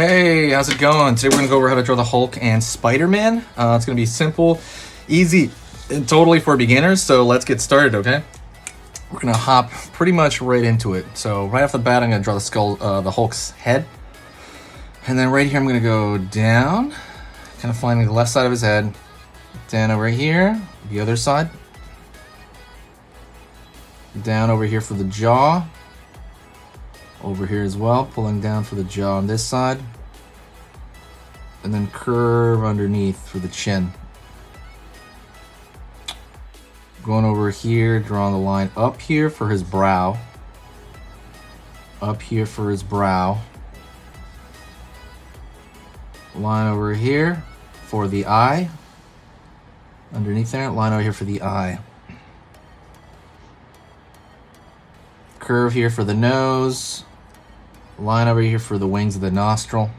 Hey, how's it going? Today we're going to go over how to draw the Hulk and Spider-Man. It's going to be simple, easy, and totally for beginners, so let's get started, okay? We're going to hop pretty much right into it. So right off the bat, I'm going to draw the skull, the Hulk's head. And then right here, I'm going to go down, kind of finding the left side of his head. Down over here, the other side. Down over here for the jaw. Over here as well, pulling down for the jaw on this side. And then curve underneath for the chin. Going over here, drawing the line up here for his brow. Up here for his brow. Line over here for the eye. Underneath there, line over here for the eye. Curve here for the nose. Line over here for the wings of the nostril.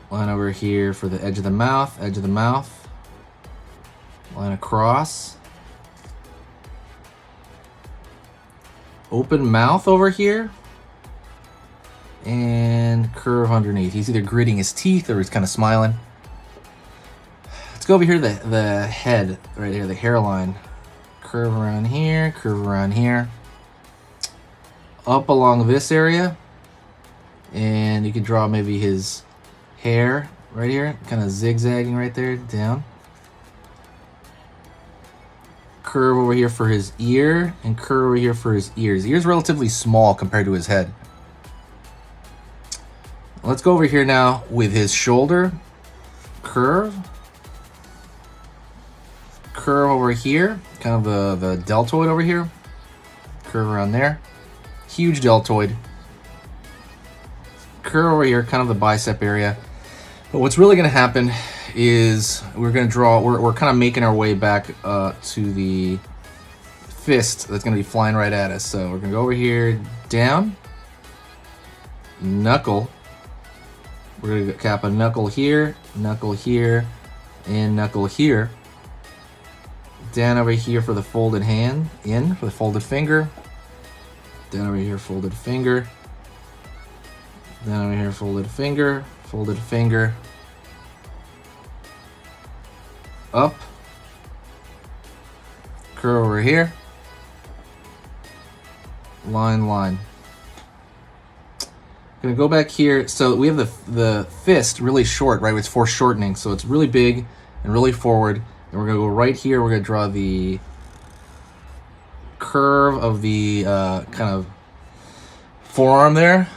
Line over here for the edge of the mouth, Line across. Open mouth over here. And curve underneath. He's either gritting his teeth or he's kind of smiling. Let's go over here, the head right here, the hairline. Curve around here, curve around here. Up along this area. And you can draw maybe his hair right here, kind of zigzagging right there, down. Curve over here for his ear, and curve over here for his ears. The ear's relatively small compared to his head. Let's go over here now with his shoulder. Curve. Curve over here, kind of the deltoid over here. Curve around there. Huge deltoid. Curve over here, kind of the bicep area. But what's really going to happen is we're going to draw, we're kind of making our way back to the fist that's going to be flying right at us. So we're going to go over here, down, knuckle. We're going to cap a knuckle here, and knuckle here. Down over here for the folded hand, in for the folded finger. Down over here, folded finger. Down over here, folded finger. Folded finger. Up. Curve over here. Line, line. Gonna go back here. So we have the fist really short, right? It's foreshortening, so it's really big and really forward. And we're gonna go right here. We're gonna draw the curve of the kind of forearm there.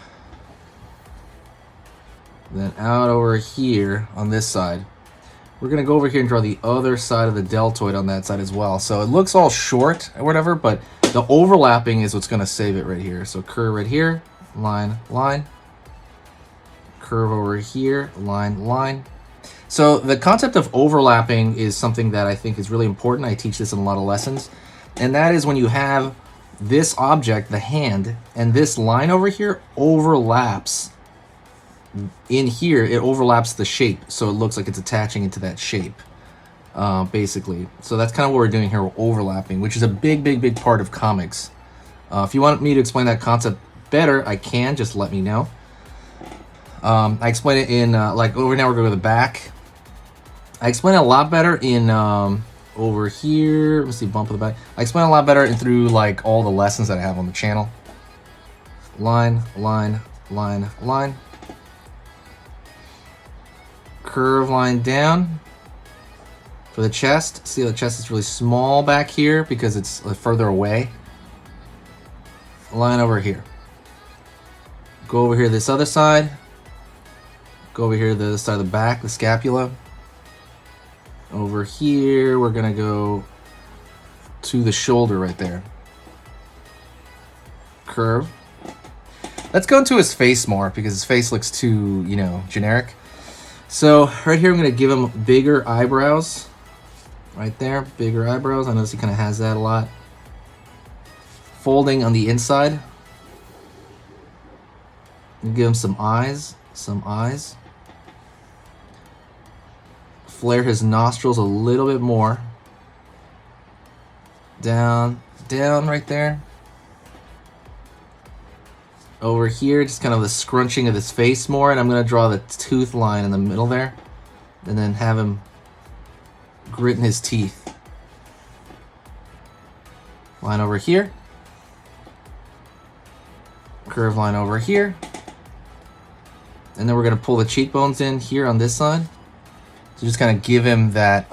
Then out over here on this side. We're gonna go over here and draw the other side of the deltoid on that side as well. So it looks all short or whatever, but the overlapping is what's gonna save it right here. So curve right here, line, line. Curve over here, line, line. So the concept of overlapping is something that I think is really important. I teach this in a lot of lessons. And that is when you have this object, the hand, and this line over here overlaps. In here, it overlaps the shape. So it looks like it's attaching into that shape, basically. So that's kind of what we're doing here, we're overlapping, which is a big, big, big part of comics. If you want me to explain that concept better, I can, just let me know. I explain it in, like over now we're going to the back. I explain it a lot better in over here. Let's see, bump of the back. I explain it a lot better through like all the lessons that I have on the channel. Line, line, line, line. Curve line down for the chest. See, the chest is really small back here because it's further away. Line over here. Go over here this other side. Go over here the other side of the back, the scapula. Over here, we're gonna go to the shoulder right there. Curve. Let's go into his face more because his face looks too, you know, generic. So right here, I'm gonna give him bigger eyebrows. Right there, bigger eyebrows. I notice he kind of has that a lot. Folding on the inside. Give him some eyes, Flare his nostrils a little bit more. Down, down right there. over here, just kind of the scrunching of his face more, and I'm going to draw the tooth line in the middle there, and then have him gritting his teeth. Line over here. Curve line over here. And then we're going to pull the cheekbones in here on this side. So just kind of give him that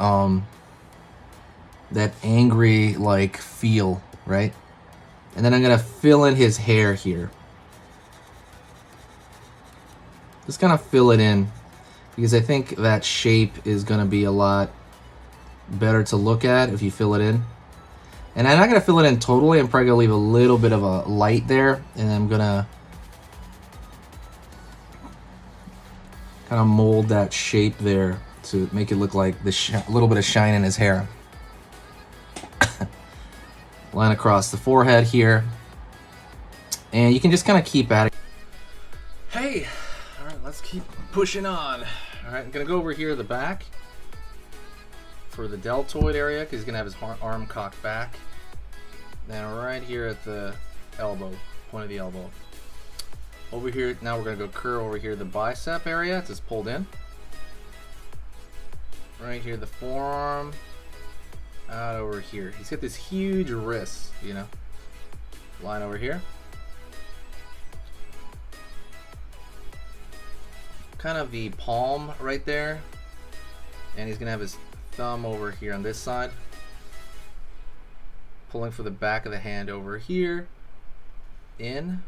that angry like feel, right? And then I'm going to fill in his hair here. Just kind of fill it in, because I think that shape is going to be a lot better to look at if you fill it in. And I'm not going to fill it in totally. I'm probably going to leave a little bit of a light there, and I'm going to kind of mold that shape there to make it look like a little bit of shine in his hair. Line across the forehead here. And you can just kind of keep at it. Hey! Alright, let's keep pushing on. Alright, I'm going to go over here to the back for the deltoid area, because he's going to have his arm cocked back. Then right here at the elbow, point of the elbow. Over here, now we're going to go curl over here the bicep area. It's just pulled in. Right here, the forearm. Out over here. He's got this huge wrist, you know. Line over here. Kind of the palm right there. And he's going to have his thumb over here on this side. Pulling for the back of the hand over here. In.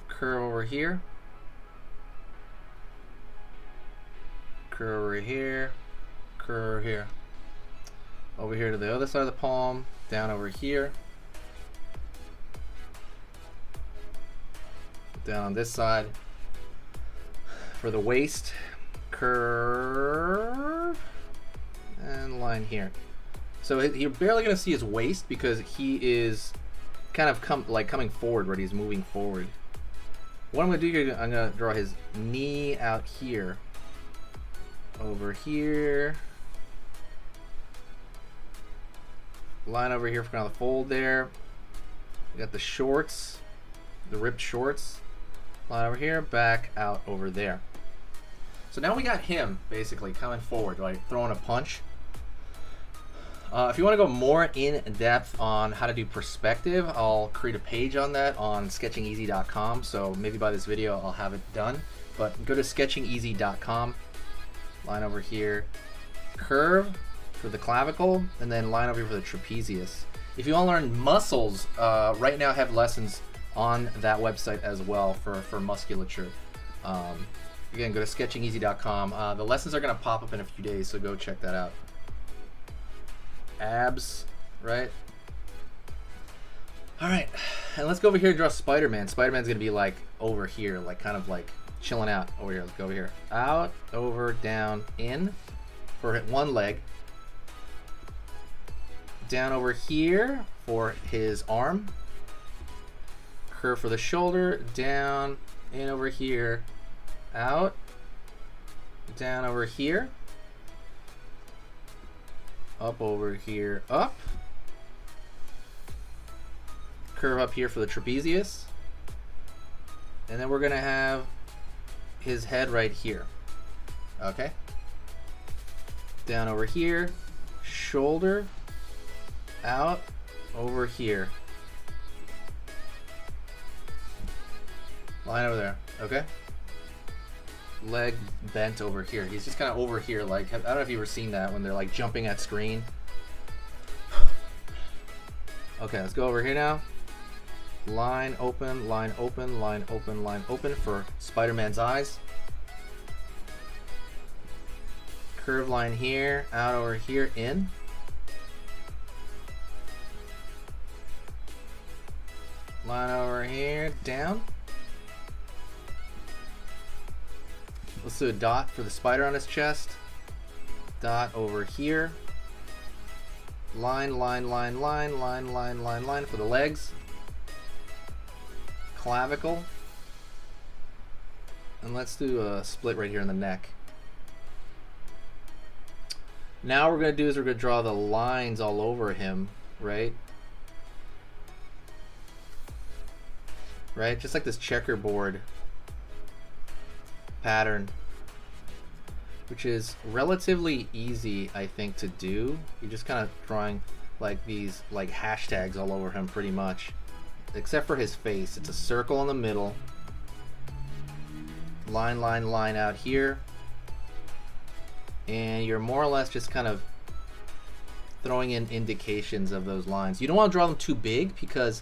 Curve over here. Curve over here. Curve here. Over here to the other side of the palm. Down over here. Down on this side. For the waist. Curve. And line here. So you're barely going to see his waist because he is kind of coming forward, right? He's moving forward. What I'm going to do here, I'm going to draw his knee out here. Over here. Line over here for kind of the fold there. We got the shorts, the ripped shorts. Line over here, back out over there. So now we got him basically coming forward, like throwing a punch. If you want to go more in depth on how to do perspective, I'll create a page on that on sketchingeasy.com. So maybe by this video I'll have it done. But go to sketchingeasy.com. Line over here, curve for the clavicle, and then line over here for the trapezius. If you want to learn muscles, right now I have lessons on that website as well for musculature. Again, go to sketchingeasy.com. The lessons are going to pop up in a few days, so go check that out. Abs, right? Alright, and let's go over here and draw Spider-Man. Spider-Man's going to be like over here, like kind of like chilling out over here. Let's go over here. Out, over, down, in for one leg. Down over here for his arm. Curve for the shoulder. Down, in over here. Out. Down over here. Up over here. Up. Curve up here for the trapezius. And then we're going to have his head right here. Okay. Down over here. Shoulder. Out. Over here. Line over there. Okay. Leg bent over here. He's just kind of over here. Like, I don't know if you've ever seen that when they're like jumping at screen. Okay, let's go over here now. Line open, line open, line open, line open for Spider-Man's eyes. Curve line here, out over here, in. Line over here, down. Let's do a dot for the spider on his chest. Dot over here. Line, line, line, line, line, line, line, line for the legs. Clavicle. And let's do a split right here in the neck. Now what we're going to do is we're going to draw the lines all over him, right? right? Just like this checkerboard pattern, which is relatively easy, I think, to do. You're just kind of drawing like these like hashtags all over him pretty much, except for his face. It's a circle in the middle, line, line, line out here, and you're more or less just kind of throwing in indications of those lines. You don't want to draw them too big because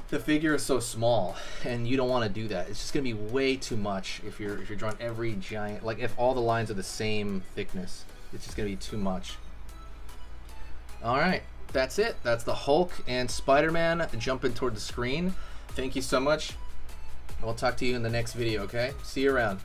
the figure is so small, and you don't want to do that. It's just going to be way too much if you're drawing every giant, like if all the lines are the same thickness. It's just going to be too much. All right, that's it. That's the Hulk and Spider-Man jumping toward the screen. Thank you so much. I'll talk to you in the next video, okay? See you around.